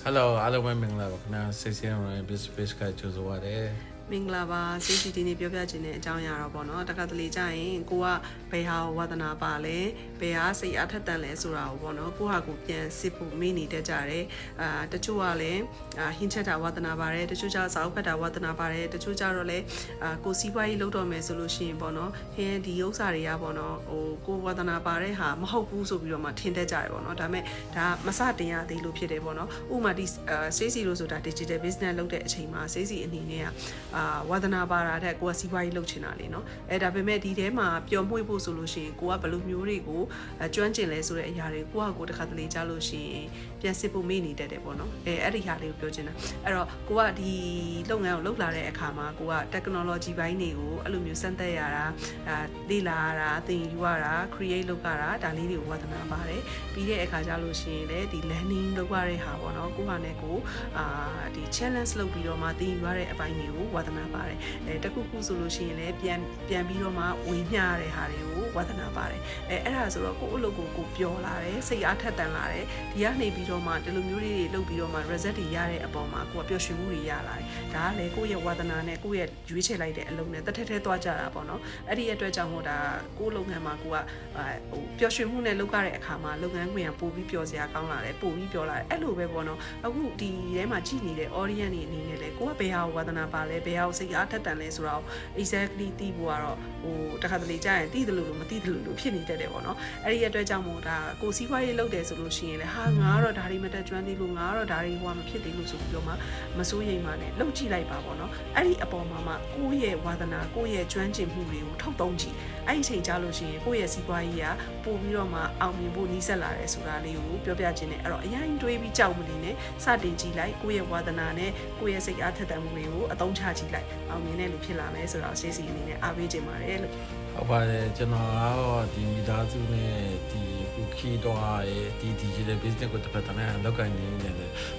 Hello အားလုံးပဲမင်္ဂလာပါခင်ဗျာစိတ်ဆင်းရဲ business ကကြိုဆိုပါရစေမင်္ဂလာပါ CCTV နေ့ပြောပြခြင်းတဲ့အကြောင်းအရာတော့ပေါ့နော်တခါတလေကြာရင်ကိုကဘယ်ဟာဝါသနာပါလဲဘယ်ဟာစိတ်အားထက်သန်လဲဆိုတာကိုပေါ့နော်ကိုဟာကိုပြန်စစ်ဖို့မေ့နေတတ်ကြတယ်တချို့ကလည်းဟင်းချက်တာဝါသနာပါတယ်တချို့ကျစာအုပ်ဖတ်တာဝါသနာပါတယ်တချို့ကျတော့လည်းကိုစီးပွားရေးလုပ်တော့မယ်ဆိုလို့ရှိရင်ပေါ့နော်ဟင်းဒီဥစ္စာတွေကပေါ့နော်ဟိုကိုဝါသနာပါတဲ့ဟာမဟုတ်ဘူးဆိုပြီးတော့မှထင်တတ်ကြတယ်ပေါ့နော်ဒါပေမဲ့ဒါမစတင်ရသေးလို့ဖြစ်တယ်ပေါ့နော်ဥပမာဒီ Stacy လို့ဆိုတာ digital business လုပ်တဲ့အချိန်မှာ Stacy အနေနဲ့ဝါသနာပါတာတဲ့ကိုကစီးပွားရေးလုပ်ချင်တာလေနော်ဒါပေမဲ့ဒီထဲမှာပျော်မွေ့ဖို့ဆိုလို့ရှိရင်ကိုကဘယ်လိုမျိုးတွေကိုကျွမ်းကျင်လဲဆိုတဲ့အရာတွေကိုတခါတလေကြားလို့ရှိရင်ပြန်စစ်ဖို့မေ့နေတတ်တယ်ပေါ့နော်အဲ့ဒီဟာလေးကိုပြောချင်တာအဲ့တော့ကိုကဒီလုပ်ငန်းကိုလုပ်လာတဲ့အခါမှာကိုက technology ဘိုင်းတွေကိုအဲ့လိုမျိုးစမ်းသပ်ရတာလေ့လာရတာသင်ယူရတာ create လုပ်ရတာဒါလေးတွေကိုဝါသနာပါတယ်ပြီးတဲ့အခါကျလို့ရှိရင်လည်းဒီ learning လုပ်ရတဲ့ဟာပေါ့နော်ကိုဟာနဲ့ကိုဒီ challenge လုပ်ပြီးတော့မှသင်ယူရတဲ့အပိုင်းတွေကိုဝါသနာပါတယ်တခုခုဆိုလို့ရှိရင်လည်းပြန်ပြီးတော့မှဝေမျှရတဲ့ဟာတွေကိုဝါသနာပါတယ်အဲ့ဒါဆိုတော့ကိုယ့်အလုပ်ကိုပျော်လာတယ်စိတ်အားထက်သန်လာတယ်ဒီကနေပြီးတော့မှဒီလိုမျိုးတွေလုပ်ပြီးတော့မှ result တွေရတဲ့အပေါ်မှာကိုကပျော်ရွှင်မှုတွေရလာတယ်ဒါကလည်းကိုယ့်ရဲ့ဝါသနာနဲ့ကိုယ့်ရဲ့ရွေးချယ်လိုက်တဲ့အလုပ်နဲ့တစ်ထက်ထဲသွားကြတာပေါ့နော်အဲ့ဒီအတွက်ကြောင့်မို့ဒါကိုယ့်လုပ်ငန်းမှာကိုကပျော်ရွှင်မှုနဲ့လုပ်ရတဲ့အခါမှာလုပ်ငန်းခွင်ကပိုပြီးပျော်စရာကောင်းလာတယ်ပိုပြီးပျော်လာတယ်အဲ့လိုပဲပေါ့နော်အခုဒီထဲမှာကြည့်နေတဲ့ audience တွေအနေနဲ့လည်းကိုကဘယ်ဟာကိုဝါသနာပါလဲဘယ်ဟာကိုစိတ်အားထက်သန်လဲဆိုတော့ exactly သိဖို့ကတော့တခါတလေကြာရင်သိတယ်လို့မသိတယ်လို့ဖြစ်နေတတ်တယ်ပေါ့နော်အဲ့ဒီအတွက်ကြောင့်မို့ဒါကိုစီးပွားရေးလုပ်တယ်ဆိုလို့ရှိရင်လည်းဟာငါကတော့ဒါတွေမတက်ကျွမ်းသေးလို့ငါကတော့ဒါတွေဟိုမဖြစ်သေးလို့ဆိုပြီးတော့မှမစိုးရိမ်ပါနဲ့လုပ်ကြည့်လိုက်ပါပေါ့နော်အဲ့ဒီအပေါ်မှာမှကိုယ့်ရဲ့ဝါသနာကိုယ့်ရဲ့ကျွမ်းကျင်မှုတွေကိုထုတ်သုံးကြည့်အဲ့ဒီအချိန်ကြာလို့ရှိရင်ကိုယ့်ရဲ့စီးပွားရေးကပို့ပြီးတော့မှအောင်မြင်ဖို့နှီးစက်လာတယ်ဆိုတာလေးကိုပြောပြခြင်းနဲ့အဲ့တော့အရင်တွေးပြီးကြောက်မနေနဲ့စတင်ကြည့်လိုက်ကိုယ့်ရဲ့ဝါသနာနဲ့ကိုယ့်ရဲ့စိတ်အားထက်သန်မှုတွေကိုအသုံးချကြည့်လိုက်အောင်မြင်တဲ့လူဖြစ်လာမယ်ဆိုတော့ရှေ့စီအနေနဲ့အားပေးခြင်းပါတယ်လို့ဟုတ်ပါတယ်ကျွန်တော်ကတော့ဒီမိသားစုနဲ့ဒီခုခီတော့ရဲ့ဒီ digital business ကိုတစ်ဖက်တည်းလောက်ကန်နေတယ်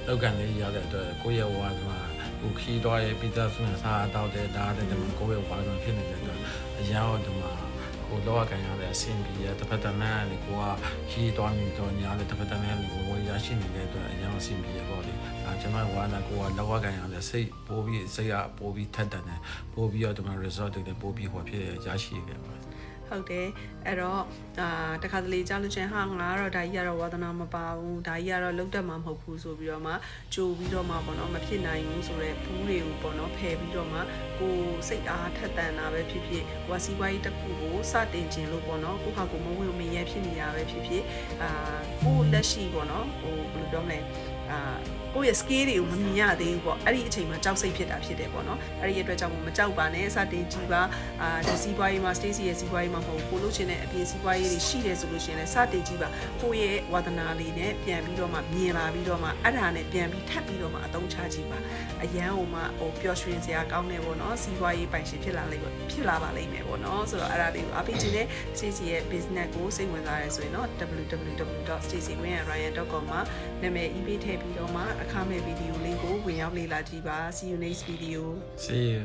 လောက်ကန်လေးရတဲ့အတွက်ကိုယ့်ရဲ့ဝါသနာခုခီတော့ရဲ့မိသားစုနဲ့စားတော့တဲ့ဒါတဲ့ဒီမှာကိုယ့်ရဲ့ဝါသနာဖြစ်နေတဲ့အတွက်အရာတော့ဒီမှာဟိုလောကကန်ရတဲ့အဆင်ပြေရတစ်ဖက်တည်းနဲ့ကိုကခီတော့နေတော့ညာတဲ့တစ်ဖက်တည်းနဲ့ကိုဝင်ရရှိနေတဲ့အတွက်အရာအဆင်ပြေရပေါ့လေကျွန်တော်ဝါနာကိုကလောကကန်ရတဲ့စိတ်ပိုးပြီးစိတ်ကပိုးပြီးထက်တန်တယ်ပိုးပြီးတော့ဒီမှာ result တွေပိုးပြီးဟောဖြစ်ရရှိခဲ့ပါဟုတ်တယ်အဲ့တော့တခါတလေကြားလို့ချင်းဟာငါကတော့ဒါကြီးကတော့ဝါသနာမပါဘူးဒါကြီးကတော့လုံးတက်မှာမဟုတ်ဘူးဆိုပြီးတော့မှကြိုပြီးတော့မှပေါ့နော်မဖြစ်နိုင်ဘူးဆိုတော့ဘူးတွေကိုပေါ့နော်ဖယ်ပြီးတော့မှကိုစိတ်အားထက်သန်တာပဲဖြစ်ဖြစ်ဝါစီပွားကြီးတစ်ခုကိုစတင်ခြင်းလို့ပေါ့နော်ကိုဟာကိုမဝင်မရဲဖြစ်နေတာပဲဖြစ်ဖြစ်ကိုလက်ရှိပေါ့နော်ဟိုဘယ်လိုပြောမလဲကိုယ့်ရဲ့ skill တွေကိုမမြင်ရသေးဘူးပေါ့အဲ့ဒီအချိန်မှာကြောက်စိတ်ဖြစ်တာဖြစ်တယ်ပေါ့နော်အဲ့ဒီအတွက်ကြောင့်မကြောက်ပါနဲ့စတင်ကြည့်ပါဒီစီးပွားရေးမှာ Stacy ရဲ့စီးပွားရေးမှာမဟုတ်ဘူးကိုလို့ချင်းတဲ့အပြင်စီးပွားရေးတွေရှိတယ်ဆိုလို့ရှိရင်လည်းစတင်ကြည့်ပါကိုယ့်ရဲ့ဝါသနာလေးနဲ့ပြန်ပြီးတော့မှမြင်လာပြီးတော့မှအဲ့ဒါနဲ့ပြန်ပြီးထပ်ပြီးတော့မှအသုံးချကြည့်ပါအရန်ဟိုမှဟိုပျော်ရွှင်စရာကောင်းတယ်ပေါ့နော်စီးပွားရေးပိုင်ရှင်ဖြစ်လာပါလိမ့်မယ်ပေါ့နော်ဆိုတော့အဲ့ဒါလေးကိုအားပေးခြင်းနဲ့ Stacy ရဲ့ business ကိုစိတ်ဝင်စားရဲဆိုရင်တော့ www.stacywianryan.com မှာနာမည် email ထည့်ပြီးတော့မှအခမဲ့ဗီဒီယိုလေးကိုဝင်ရောက်လေ့လာကြည့်ပါ see you next video see you